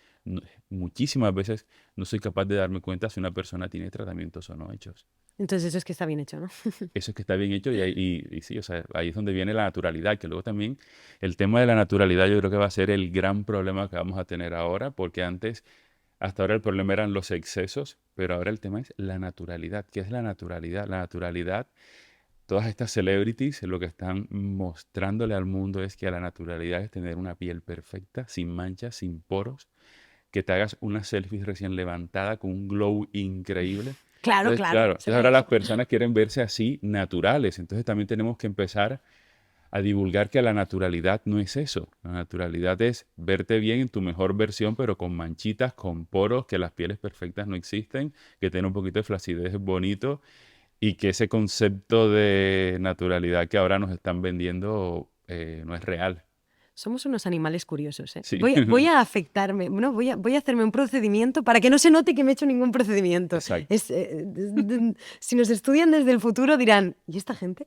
[SPEAKER 2] muchísimas veces, no soy capaz de darme cuenta si una persona tiene tratamientos o no hechos.
[SPEAKER 1] Entonces eso es que está bien hecho, ¿no?
[SPEAKER 2] Eso es que está bien hecho y sí, o sea, ahí es donde viene la naturalidad, que luego también el tema de la naturalidad yo creo que va a ser el gran problema que vamos a tener ahora, porque antes, hasta ahora el problema eran los excesos, pero ahora el tema es la naturalidad. ¿Qué es la naturalidad? La naturalidad, todas estas celebrities lo que están mostrándole al mundo es que la naturalidad es tener una piel perfecta, sin manchas, sin poros, que te hagas una selfie recién levantada con un glow increíble.
[SPEAKER 1] Claro,
[SPEAKER 2] Entonces,
[SPEAKER 1] claro,
[SPEAKER 2] claro,
[SPEAKER 1] se
[SPEAKER 2] entonces
[SPEAKER 1] ve.
[SPEAKER 2] ahora las personas quieren verse así naturales. Entonces también tenemos que empezar a divulgar que la naturalidad no es eso. La naturalidad es verte bien en tu mejor versión, pero con manchitas, con poros, que las pieles perfectas no existen, que tiene un poquito de flacidez es bonito y que ese concepto de naturalidad que ahora nos están vendiendo no es real.
[SPEAKER 1] Somos unos animales curiosos, ¿eh?
[SPEAKER 2] Sí,
[SPEAKER 1] Voy a afectarme, no, voy a hacerme un procedimiento para que no se note que me he hecho ningún procedimiento.
[SPEAKER 2] exacto.
[SPEAKER 1] Si nos estudian desde el futuro dirán, ¿y esta gente?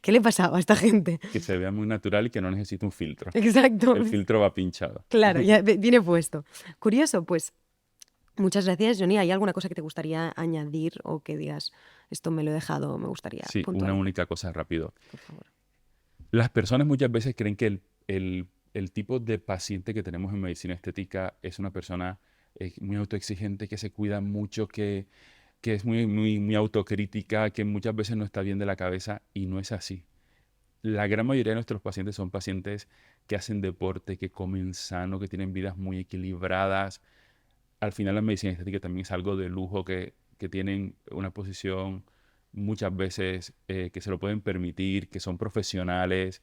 [SPEAKER 1] ¿Qué le pasaba a esta gente?
[SPEAKER 2] Que se vea muy natural y que no necesita un filtro.
[SPEAKER 1] Exacto,
[SPEAKER 2] El filtro va pinchado.
[SPEAKER 1] claro, ya viene puesto. Curioso, pues muchas gracias, Johnny. ¿Hay alguna cosa que te gustaría añadir o que digas, esto me lo he dejado, me gustaría
[SPEAKER 2] Sí, una
[SPEAKER 1] puntualizar,
[SPEAKER 2] única cosa rápido.
[SPEAKER 1] por favor?
[SPEAKER 2] Las personas muchas veces creen que el tipo de paciente que tenemos en medicina estética es una persona muy autoexigente, que se cuida mucho, que es muy autocrítica, que muchas veces no está bien de la cabeza y no es así. La gran mayoría de nuestros pacientes son pacientes que hacen deporte, que comen sano, que tienen vidas muy equilibradas. Al final la medicina estética también es algo de lujo, que tienen una posición muchas veces que se lo pueden permitir, que son profesionales.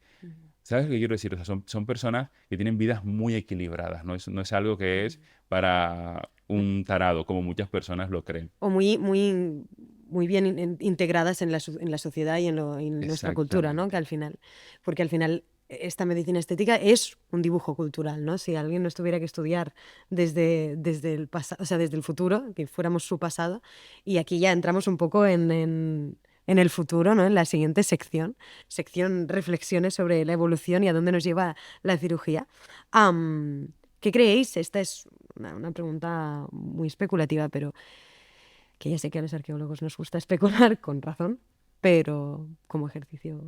[SPEAKER 2] ¿Sabes qué quiero decir? O sea, son personas que tienen vidas muy equilibradas, no es algo que es para un tarado, como muchas personas lo creen.
[SPEAKER 1] O muy bien integradas en la sociedad y en nuestra cultura, ¿no?
[SPEAKER 2] Exactamente.
[SPEAKER 1] Porque al final esta medicina estética es un dibujo cultural, ¿no? Si alguien nos tuviera que estudiar desde el pasado, o sea, desde el futuro, que fuéramos su pasado, y aquí ya entramos un poco en el futuro, ¿no? En la siguiente sección reflexiones sobre la evolución y a dónde nos lleva la cirugía. ¿Qué creéis? Esta es una pregunta muy especulativa, pero que ya sé que a los arqueólogos nos gusta especular con razón, pero como ejercicio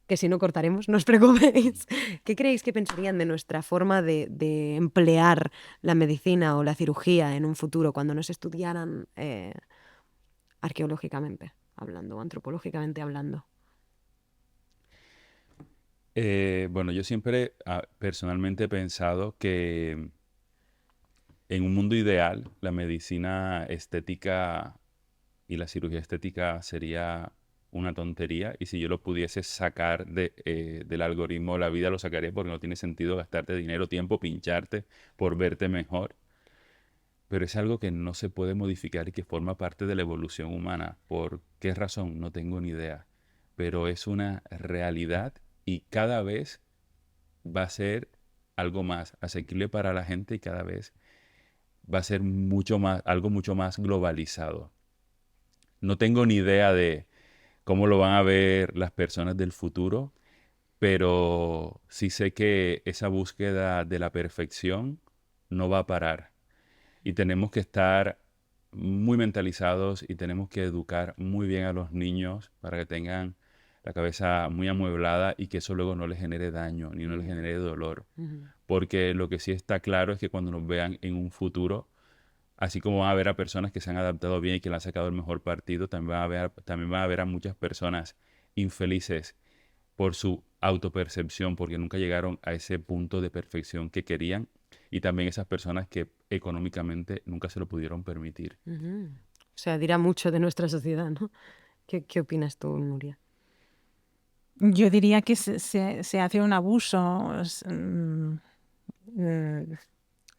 [SPEAKER 1] que si no cortaremos, no os preocupéis. ¿Qué creéis que pensarían de nuestra forma de emplear la medicina o la cirugía en un futuro cuando nos estudiaran arqueológicamente hablando o antropológicamente hablando?
[SPEAKER 2] Bueno, yo siempre personalmente he pensado que en un mundo ideal la medicina estética y la cirugía estética sería una tontería y si yo lo pudiese sacar del algoritmo la vida lo sacaría porque no tiene sentido gastarte dinero, tiempo, pincharte por verte mejor. Pero es algo que no se puede modificar y que forma parte de la evolución humana. ¿Por qué razón? No tengo ni idea. Pero es una realidad y cada vez va a ser algo más asequible para la gente y cada vez va a ser mucho más, algo mucho más globalizado. No tengo ni idea de cómo lo van a ver las personas del futuro, pero sí sé que esa búsqueda de la perfección no va a parar. Y tenemos que estar muy mentalizados y tenemos que educar muy bien a los niños para que tengan la cabeza muy amueblada y que eso luego no les genere daño ni no les genere dolor. Porque lo que sí está claro es que cuando nos vean en un futuro, así como van a ver a personas que se han adaptado bien y que le han sacado el mejor partido, también van a ver a muchas personas infelices por su autopercepción, porque nunca llegaron a ese punto de perfección que querían, y también esas personas que económicamente nunca se lo pudieron permitir.
[SPEAKER 1] O sea, dirá mucho de nuestra sociedad, ¿no? ¿Qué opinas tú, Nuria?
[SPEAKER 3] Yo diría que se hace un abuso,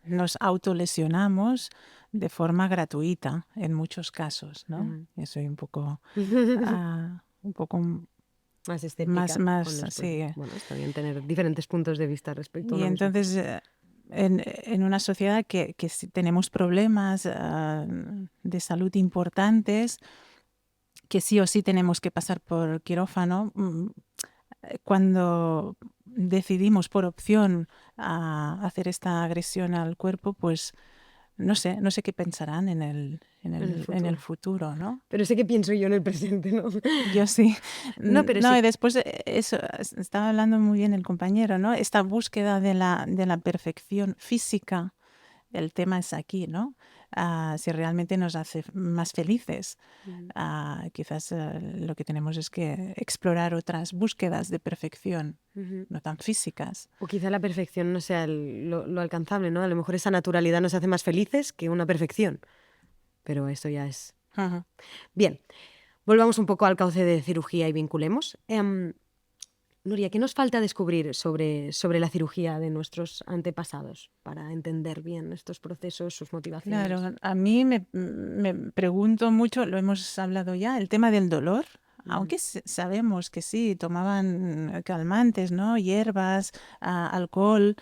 [SPEAKER 3] nos autolesionamos de forma gratuita en muchos casos, ¿no? Yo soy un poco
[SPEAKER 1] Más escéptica.
[SPEAKER 3] sí.
[SPEAKER 1] Bueno, está bien tener diferentes puntos de vista respecto a
[SPEAKER 3] Y
[SPEAKER 1] uno mismo.
[SPEAKER 3] entonces, en una sociedad que si tenemos problemas de salud importantes, que sí o sí tenemos que pasar por quirófano, cuando decidimos por opción a hacer esta agresión al cuerpo, pues no sé qué pensarán en el futuro, ¿no?
[SPEAKER 1] Pero sé qué pienso yo en el presente, ¿no?
[SPEAKER 3] Yo sí.
[SPEAKER 1] No, pero
[SPEAKER 3] No,
[SPEAKER 1] sí.
[SPEAKER 3] y después eso, estaba hablando muy bien el compañero, ¿no? Esta búsqueda de la perfección física, el tema es aquí, ¿no? Si realmente nos hace más felices. Quizás lo que tenemos es que explorar otras búsquedas de perfección, no tan físicas.
[SPEAKER 1] O quizá la perfección no sea lo alcanzable, ¿no? A lo mejor esa naturalidad nos hace más felices que una perfección. Pero eso ya es... Bien, volvamos un poco al cauce de cirugía y vinculemos. Nuria, ¿qué nos falta descubrir sobre la cirugía de nuestros antepasados para entender bien estos procesos, sus motivaciones?
[SPEAKER 3] Claro, a mí me pregunto mucho, lo hemos hablado ya, el tema del dolor. Aunque sabemos que sí, tomaban calmantes, ¿no? Hierbas, alcohol,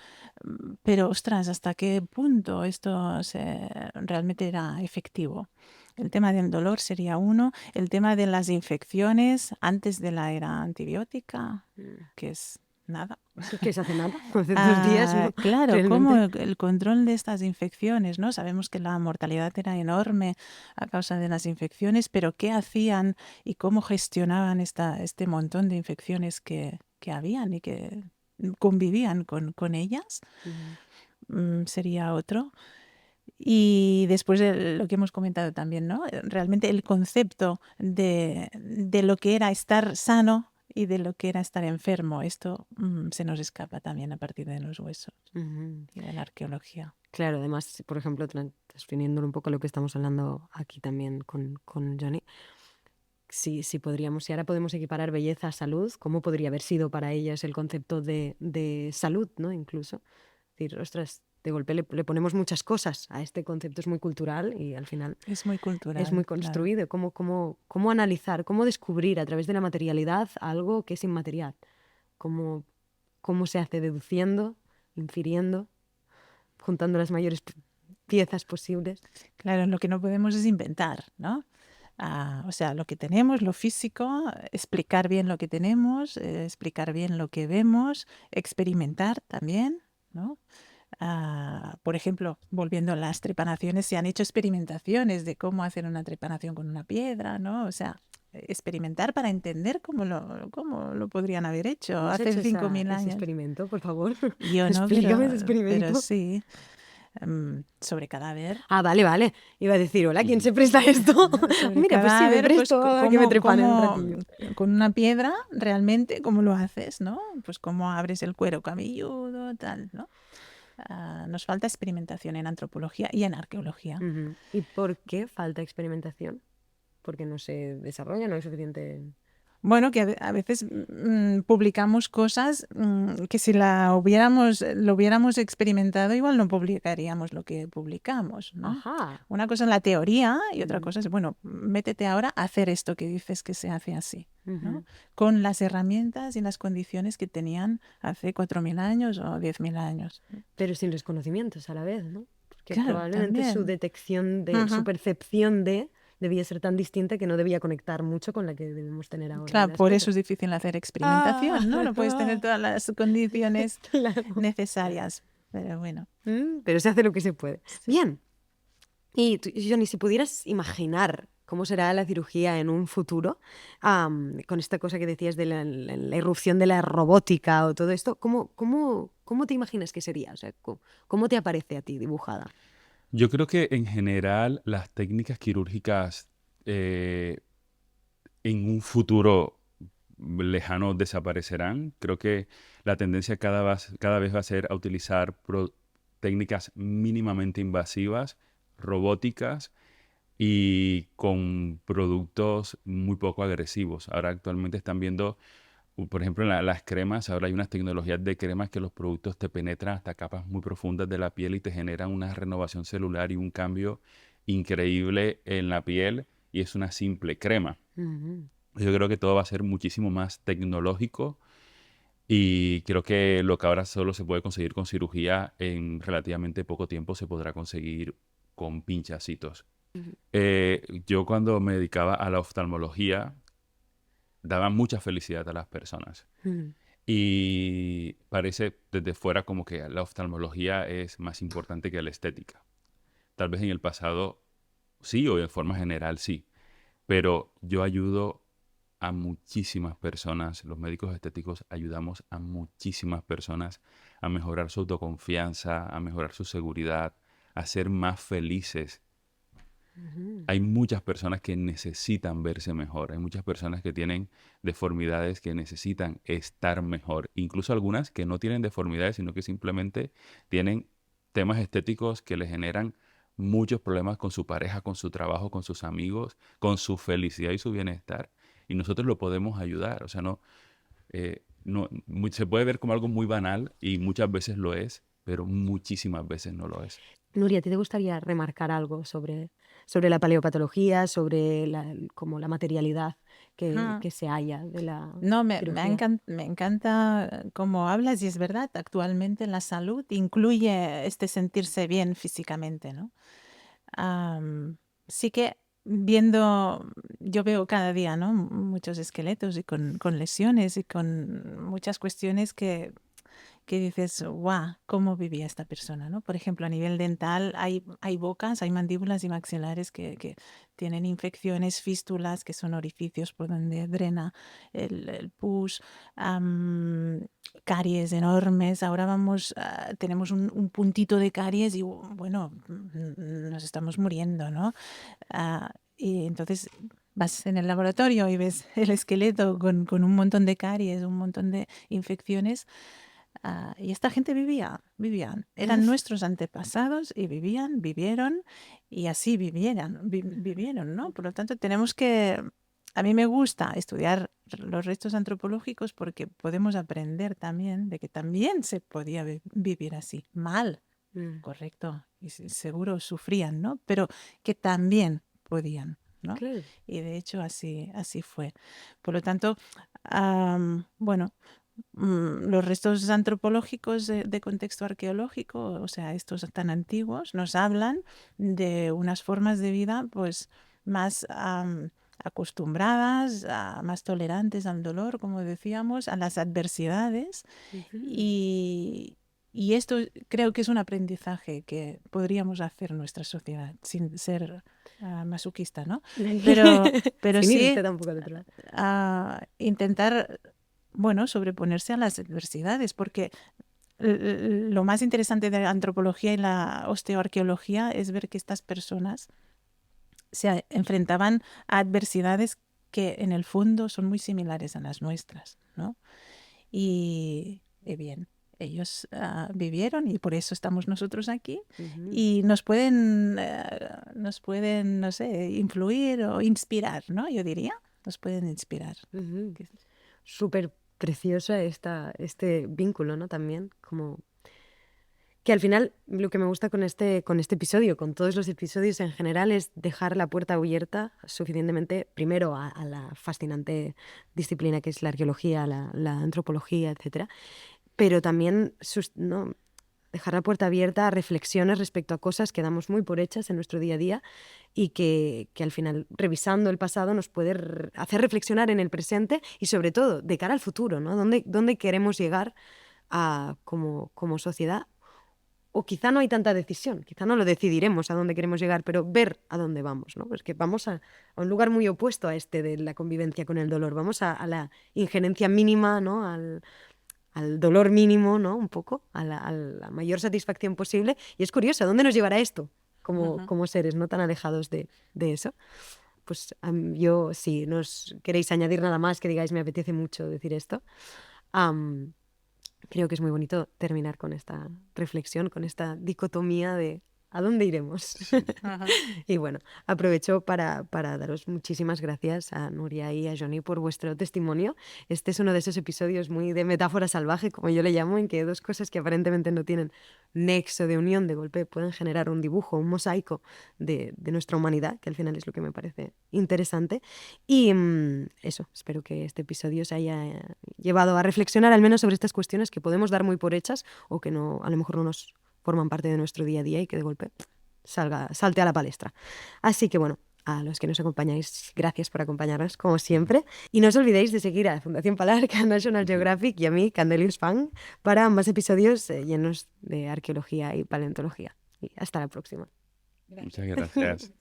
[SPEAKER 3] pero ostras, ¿hasta qué punto esto realmente era efectivo? El tema del dolor sería uno, el tema de las infecciones antes de la era antibiótica, que es nada.
[SPEAKER 1] Que se hace nada, hace 2 días, ¿no?
[SPEAKER 3] Claro,
[SPEAKER 1] Realmente.
[SPEAKER 3] como el control de estas infecciones, ¿no? Sabemos que la mortalidad era enorme a causa de las infecciones, pero ¿qué hacían y cómo gestionaban este montón de infecciones que habían y que convivían con ellas? Sería otro. Y después lo que hemos comentado también, ¿no? Realmente el concepto de lo que era estar sano y de lo que era estar enfermo. Esto se nos escapa también a partir de los huesos y de la arqueología.
[SPEAKER 1] Claro, además, por ejemplo, transfiriéndolo un poco a lo que estamos hablando aquí también con Johnny, si podríamos, si ahora podemos equiparar belleza a salud, ¿cómo podría haber sido para ellas el concepto de salud, ¿no? Incluso. Es decir, ostras, de golpe le ponemos muchas cosas a este concepto, es muy cultural y al final
[SPEAKER 3] Es muy
[SPEAKER 1] es
[SPEAKER 3] cultural,
[SPEAKER 1] muy
[SPEAKER 3] claro.
[SPEAKER 1] construido. ¿Cómo analizar, cómo descubrir a través de la materialidad algo que es inmaterial? ¿Cómo se hace? Deduciendo, infiriendo, juntando las mayores piezas posibles.
[SPEAKER 3] Claro, lo que no podemos es inventar, ¿no? O sea, lo que tenemos, lo físico, explicar bien lo que tenemos, explicar bien lo que vemos, experimentar también, ¿no? Por ejemplo, volviendo a las trepanaciones, se han hecho experimentaciones de cómo hacer una trepanación con una piedra, ¿no? O sea, experimentar para entender cómo lo podrían haber hecho
[SPEAKER 1] ¿Cómo has
[SPEAKER 3] hace
[SPEAKER 1] hecho
[SPEAKER 3] 5.000
[SPEAKER 1] ese
[SPEAKER 3] años.
[SPEAKER 1] experimento, por favor?
[SPEAKER 3] Yo no,
[SPEAKER 1] Explícame ese
[SPEAKER 3] pero
[SPEAKER 1] experimento.
[SPEAKER 3] sí, sobre cadáver.
[SPEAKER 1] Ah, vale. Iba a decir, hola, ¿quién se presta a esto?
[SPEAKER 3] Sobre
[SPEAKER 1] Mira, pues sí, me
[SPEAKER 3] cadáver, pues
[SPEAKER 1] presto a que me trepanen un ratillo.
[SPEAKER 3] con una piedra, realmente, ¿cómo lo haces, no? Pues cómo abres el cuero cabelludo, tal, ¿no? Nos falta experimentación en antropología y en arqueología.
[SPEAKER 1] Ujú. ¿Y por qué falta experimentación? Porque no se desarrolla, no hay suficiente...
[SPEAKER 3] Bueno, que a veces publicamos cosas que si lo hubiéramos experimentado, igual no publicaríamos lo que publicamos, ¿no?
[SPEAKER 1] Ajá.
[SPEAKER 3] Una cosa es la teoría y otra
[SPEAKER 1] Ujú.
[SPEAKER 3] cosa es, bueno, métete ahora a hacer esto que dices que se hace así, ¿no?
[SPEAKER 1] Ujú.
[SPEAKER 3] Con las herramientas y las condiciones que tenían hace 4.000 años o 10.000 años.
[SPEAKER 1] Pero sin los conocimientos a la vez, ¿no? Porque
[SPEAKER 3] Claro,
[SPEAKER 1] probablemente su
[SPEAKER 3] también.
[SPEAKER 1] detección su
[SPEAKER 3] Ujú.
[SPEAKER 1] percepción debía ser tan distinta que no debía conectar mucho con la que debemos tener ahora de
[SPEAKER 3] Claro,
[SPEAKER 1] las
[SPEAKER 3] por
[SPEAKER 1] cosas.
[SPEAKER 3] eso es difícil hacer experimentación, ¿no? No puedes tener todas las condiciones
[SPEAKER 1] Claro.
[SPEAKER 3] necesarias, pero bueno.
[SPEAKER 1] Pero se hace lo que se puede.
[SPEAKER 3] Sí.
[SPEAKER 1] Bien. Y tú, Johnny, si pudieras imaginar cómo será la cirugía en un futuro, con esta cosa que decías de la irrupción de la robótica o todo esto, ¿cómo te imaginas que sería? O sea, ¿cómo te aparece a ti dibujada?
[SPEAKER 2] Yo creo que en general las técnicas quirúrgicas eh, en un futuro lejano desaparecerán. Creo que la tendencia cada vez va a ser a utilizar técnicas mínimamente invasivas, robóticas y con productos muy poco agresivos. Ahora actualmente están viendo, por ejemplo, en las cremas, ahora hay unas tecnologías de cremas que los productos te penetran hasta capas muy profundas de la piel y te generan una renovación celular y un cambio increíble en la piel y es una simple crema.
[SPEAKER 1] Ujú.
[SPEAKER 2] Yo creo que todo va a ser muchísimo más tecnológico y creo que lo que ahora solo se puede conseguir con cirugía en relativamente poco tiempo se podrá conseguir con pinchacitos.
[SPEAKER 1] Ujú.
[SPEAKER 2] Yo cuando me dedicaba a la oftalmología daba mucha felicidad a las personas
[SPEAKER 1] Ujú.
[SPEAKER 2] y parece desde fuera como que la oftalmología es más importante que la estética. Tal vez en el pasado sí o de forma general sí, pero yo ayudo a muchísimas personas, los médicos estéticos ayudamos a muchísimas personas a mejorar su autoconfianza, a mejorar su seguridad, a ser más felices.
[SPEAKER 1] Ujú.
[SPEAKER 2] Hay muchas personas que necesitan verse mejor, hay muchas personas que tienen deformidades que necesitan estar mejor, incluso algunas que no tienen deformidades, sino que simplemente tienen temas estéticos que les generan muchos problemas con su pareja, con su trabajo, con sus amigos, con su felicidad y su bienestar. Y nosotros lo podemos ayudar. O sea, se puede ver como algo muy banal y muchas veces lo es, pero muchísimas veces no lo es.
[SPEAKER 1] Nuria, ¿a ti te gustaría remarcar algo sobre la paleopatología, sobre como la materialidad
[SPEAKER 3] Ajá.
[SPEAKER 1] que se halla de la
[SPEAKER 3] No,
[SPEAKER 1] cirugía?
[SPEAKER 3] me encanta cómo hablas y es verdad, actualmente la salud incluye este sentirse bien físicamente, ¿no? Sí que yo veo cada día, ¿no? Muchos esqueletos y con lesiones y con muchas cuestiones que dices, guau, ¿cómo vivía esta persona? ¿No? Por ejemplo, a nivel dental hay bocas, hay mandíbulas y maxilares que tienen infecciones, fístulas, que son orificios por donde drena el pus, caries enormes. Ahora tenemos un puntito de caries y bueno, nos estamos muriendo, ¿no? Y entonces vas en el laboratorio y ves el esqueleto con un montón de caries, un montón de infecciones. Y esta gente vivían. Eran nuestros antepasados y vivieron y así vivieron, ¿no? Por lo tanto, tenemos que a mí me gusta estudiar los restos antropológicos porque podemos aprender también de que también se podía vivir así, mal, correcto, y seguro sufrían, ¿no? Pero que también podían, ¿no?
[SPEAKER 1] Claro.
[SPEAKER 3] Y de hecho así fue. Por lo tanto, bueno, los restos antropológicos de contexto arqueológico, o sea, estos tan antiguos, nos hablan de unas formas de vida pues más acostumbradas, más tolerantes al dolor, como decíamos, a las adversidades. Y esto creo que es un aprendizaje que podríamos hacer en nuestra sociedad sin ser masoquista, ¿no? Pero
[SPEAKER 1] Sin
[SPEAKER 3] sí
[SPEAKER 1] irte tampoco al otro lado.
[SPEAKER 3] intentar, bueno, sobreponerse a las adversidades, porque lo más interesante de la antropología y la osteoarqueología es ver que estas personas se enfrentaban a adversidades que en el fondo son muy similares a las nuestras, ¿no? Y bien, ellos vivieron y por eso estamos nosotros aquí y nos pueden, no sé, influir o inspirar, ¿no? Yo diría, nos pueden inspirar.
[SPEAKER 1] Súper preciosa este vínculo, ¿no? También, como que al final lo que me gusta con este episodio, con todos los episodios en general, es dejar la puerta abierta suficientemente, primero, a la fascinante disciplina que es la arqueología, la antropología, etcétera, pero también ¿no? Dejar la puerta abierta a reflexiones respecto a cosas que damos muy por hechas en nuestro día a día y que al final, revisando el pasado, nos puede hacer reflexionar en el presente y, sobre todo, de cara al futuro, ¿no? ¿Dónde queremos llegar como sociedad? O quizá no hay tanta decisión, quizá no lo decidiremos a dónde queremos llegar, pero ver a dónde vamos, ¿no? Pues que vamos a un lugar muy opuesto a este de la convivencia con el dolor. Vamos a la injerencia mínima, ¿no? Al dolor mínimo, ¿no? Un poco, a la mayor satisfacción posible. Y es curioso, ¿a dónde nos llevará esto como seres no tan alejados de eso? Pues yo, si no os queréis añadir nada más que digáis, me apetece mucho decir esto, creo que es muy bonito terminar con esta reflexión, con esta dicotomía de ¿a dónde iremos? Y bueno, aprovecho para daros muchísimas gracias a Nuria y a Johnny por vuestro testimonio. Este es uno de esos episodios muy de metáfora salvaje, como yo le llamo, en que dos cosas que aparentemente no tienen nexo de unión de golpe pueden generar un dibujo, un mosaico de nuestra humanidad, que al final es lo que me parece interesante. Y eso, espero que este episodio os haya llevado a reflexionar al menos sobre estas cuestiones que podemos dar muy por hechas o que no, a lo mejor no nos forman parte de nuestro día a día y que de golpe salte a la palestra. Así que bueno, a los que nos acompañáis, gracias por acompañarnos como siempre. Y no os olvidéis de seguir a Fundación Palar, a National Geographic y a mí, Candelius Fan, para más episodios llenos de arqueología y paleontología. Y hasta la próxima.
[SPEAKER 2] Muchas gracias.